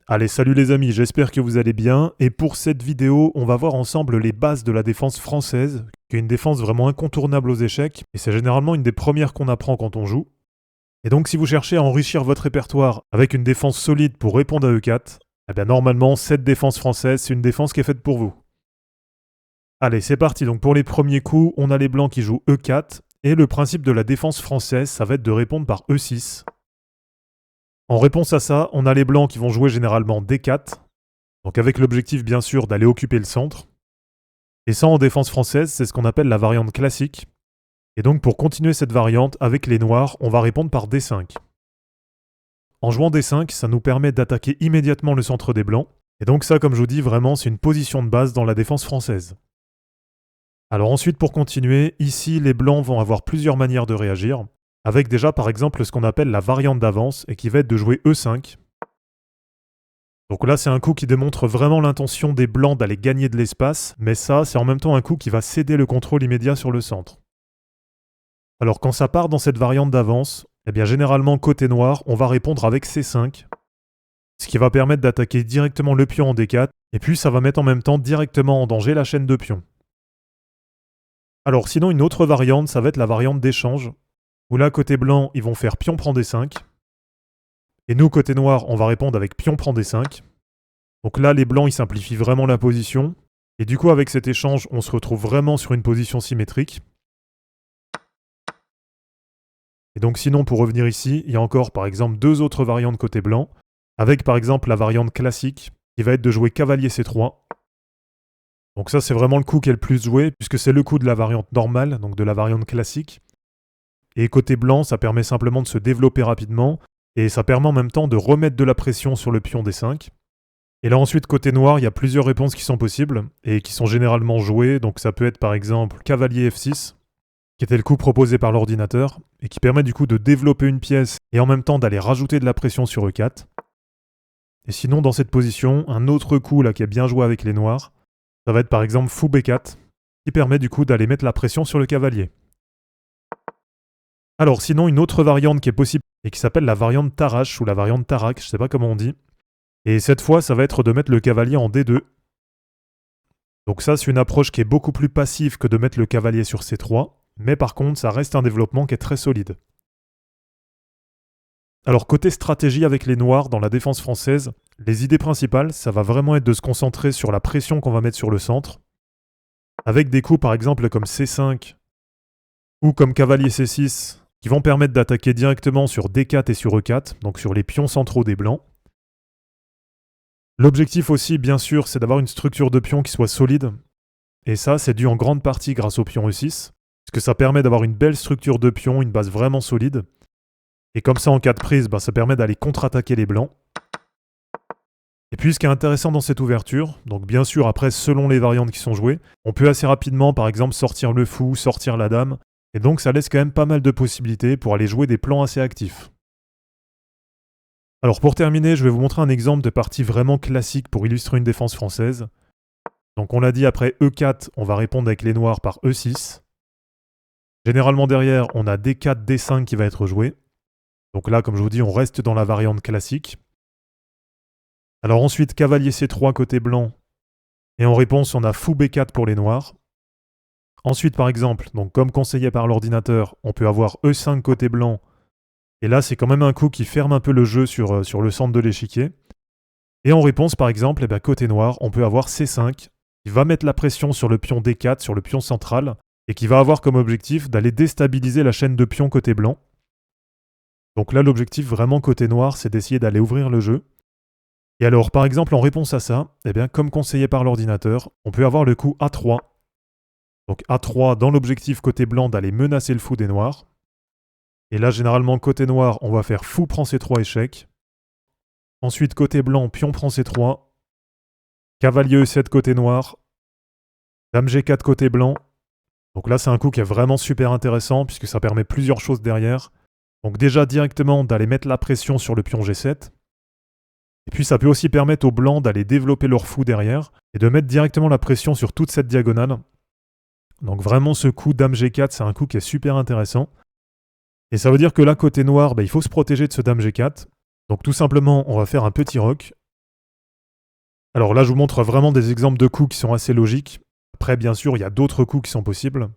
Allez, salut les amis, j'espère que vous allez bien. Et pour cette vidéo, on va voir ensemble les bases de la défense française, qui est une défense vraiment incontournable aux échecs, et c'est généralement une des premières qu'on apprend quand on joue. Et donc si vous cherchez à enrichir votre répertoire avec une défense solide pour répondre à E4, eh bien normalement cette défense française, c'est une défense qui est faite pour vous. Allez, c'est parti, donc pour les premiers coups, on a les blancs qui jouent E4, et le principe de la défense française, ça va être de répondre par E6. En réponse à ça, on a les blancs qui vont jouer généralement D4, donc avec l'objectif bien sûr d'aller occuper le centre. Et ça en défense française, c'est ce qu'on appelle la variante classique. Et donc pour continuer cette variante, avec les noirs, on va répondre par D5. En jouant D5, ça nous permet d'attaquer immédiatement le centre des blancs. Et donc ça, comme je vous dis, vraiment c'est une position de base dans la défense française. Alors ensuite pour continuer, ici les blancs vont avoir plusieurs manières de réagir, avec déjà par exemple ce qu'on appelle la variante d'avance et qui va être de jouer E5. Donc là c'est un coup qui démontre vraiment l'intention des blancs d'aller gagner de l'espace, mais ça c'est en même temps un coup qui va céder le contrôle immédiat sur le centre. Alors quand ça part dans cette variante d'avance, eh bien généralement côté noir on va répondre avec C5, ce qui va permettre d'attaquer directement le pion en D4, et puis ça va mettre en même temps directement en danger la chaîne de pions. Alors sinon une autre variante, ça va être la variante d'échange, où là côté blanc ils vont faire pion prend D5, et nous côté noir on va répondre avec pion prend D5. Donc là les blancs ils simplifient vraiment la position, et du coup avec cet échange on se retrouve vraiment sur une position symétrique. Et donc sinon pour revenir ici, il y a encore par exemple deux autres variantes côté blanc, avec par exemple la variante classique, qui va être de jouer cavalier C3. Donc ça c'est vraiment le coup qui est le plus joué, puisque c'est le coup de la variante normale, donc de la variante classique. Et côté blanc, ça permet simplement de se développer rapidement, et ça permet en même temps de remettre de la pression sur le pion D5. Et là ensuite, côté noir, il y a plusieurs réponses qui sont possibles, et qui sont généralement jouées, donc ça peut être par exemple cavalier F6, qui était le coup proposé par l'ordinateur, et qui permet du coup de développer une pièce, et en même temps d'aller rajouter de la pression sur E4. Et sinon, dans cette position, un autre coup là qui est bien joué avec les noirs, ça va être par exemple fou B4, qui permet du coup d'aller mettre la pression sur le cavalier. Alors sinon, une autre variante qui est possible, et qui s'appelle la variante Tarrache, ou la variante Tarak, je sais pas comment on dit. Et cette fois, ça va être de mettre le cavalier en D2. Donc ça, c'est une approche qui est beaucoup plus passive que de mettre le cavalier sur C3, mais par contre, ça reste un développement qui est très solide. Alors côté stratégie avec les noirs dans la défense française, les idées principales, ça va vraiment être de se concentrer sur la pression qu'on va mettre sur le centre, avec des coups par exemple comme C5 ou comme cavalier C6, qui vont permettre d'attaquer directement sur D4 et sur E4, donc sur les pions centraux des blancs. L'objectif aussi, bien sûr, c'est d'avoir une structure de pion qui soit solide, et ça, c'est dû en grande partie grâce au pion E6, parce que ça permet d'avoir une belle structure de pion, une base vraiment solide, et comme ça, en cas de prise, ça permet d'aller contre-attaquer les blancs. Et puis ce qui est intéressant dans cette ouverture, donc bien sûr après selon les variantes qui sont jouées, on peut assez rapidement par exemple sortir le fou, sortir la dame, et donc ça laisse quand même pas mal de possibilités pour aller jouer des plans assez actifs. Alors pour terminer, je vais vous montrer un exemple de partie vraiment classique pour illustrer une défense française. Donc on l'a dit, après E4, on va répondre avec les noirs par E6. Généralement derrière, on a D4, D5 qui va être joué. Donc là, comme je vous dis, on reste dans la variante classique. Alors ensuite, cavalier C3 côté blanc, et en réponse, on a fou B4 pour les noirs. Ensuite, par exemple, donc comme conseillé par l'ordinateur, on peut avoir E5 côté blanc, et là, c'est quand même un coup qui ferme un peu le jeu sur le centre de l'échiquier. Et en réponse, par exemple, côté noir, on peut avoir C5, qui va mettre la pression sur le pion D4, sur le pion central, et qui va avoir comme objectif d'aller déstabiliser la chaîne de pions côté blanc. Donc là, l'objectif vraiment côté noir, c'est d'essayer d'aller ouvrir le jeu. Et alors, par exemple, en réponse à ça, comme conseillé par l'ordinateur, on peut avoir le coup A3. Donc A3 dans l'objectif côté blanc d'aller menacer le fou des noirs. Et là, généralement, côté noir, on va faire fou prend C3 échec. Ensuite, côté blanc, pion prend C3. Cavalier E7 côté noir. Dame G4 côté blanc. Donc là, c'est un coup qui est vraiment super intéressant puisque ça permet plusieurs choses derrière. Donc déjà, directement, d'aller mettre la pression sur le pion G7. Et puis ça peut aussi permettre aux blancs d'aller développer leur fou derrière et de mettre directement la pression sur toute cette diagonale. Donc vraiment ce coup dame G4, c'est un coup qui est super intéressant. Et ça veut dire que là côté noir, il faut se protéger de ce dame G4. Donc tout simplement, on va faire un petit roc. Alors là, je vous montre vraiment des exemples de coups qui sont assez logiques. Après, bien sûr, il y a d'autres coups qui sont possibles.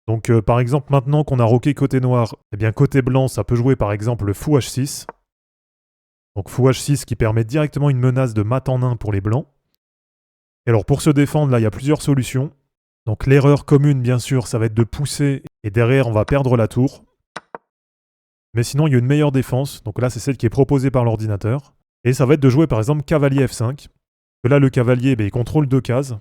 Donc par exemple, maintenant qu'on a roqué côté noir, eh bien côté blanc, ça peut jouer par exemple le fou H6. Donc fou H6 qui permet directement une menace de mat en 1 pour les blancs. Et alors pour se défendre, là, il y a plusieurs solutions. Donc l'erreur commune, bien sûr, ça va être de pousser, et derrière, on va perdre la tour. Mais sinon, il y a une meilleure défense. Donc là, c'est celle qui est proposée par l'ordinateur. Et ça va être de jouer par exemple cavalier F5. Que là, le cavalier, il contrôle 2 cases.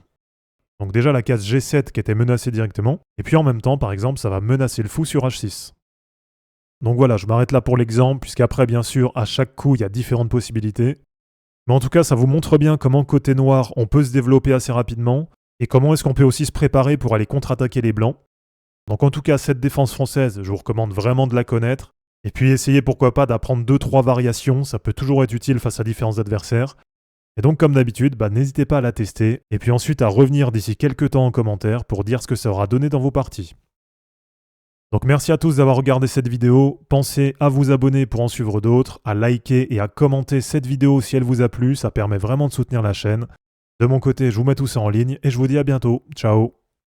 Donc déjà la case G7 qui était menacée directement. Et puis en même temps, par exemple, ça va menacer le fou sur H6. Donc voilà, je m'arrête là pour l'exemple, puisqu'après, bien sûr, à chaque coup, il y a différentes possibilités. Mais en tout cas, ça vous montre bien comment côté noir, on peut se développer assez rapidement, et comment est-ce qu'on peut aussi se préparer pour aller contre-attaquer les blancs. Donc en tout cas, cette défense française, je vous recommande vraiment de la connaître. Et puis essayez pourquoi pas d'apprendre 2-3 variations, ça peut toujours être utile face à différents adversaires. Et donc comme d'habitude, n'hésitez pas à la tester, et puis ensuite à revenir d'ici quelques temps en commentaire pour dire ce que ça aura donné dans vos parties. Donc merci à tous d'avoir regardé cette vidéo, pensez à vous abonner pour en suivre d'autres, à liker et à commenter cette vidéo si elle vous a plu, ça permet vraiment de soutenir la chaîne. De mon côté, je vous mets tout ça en ligne, et je vous dis à bientôt, ciao.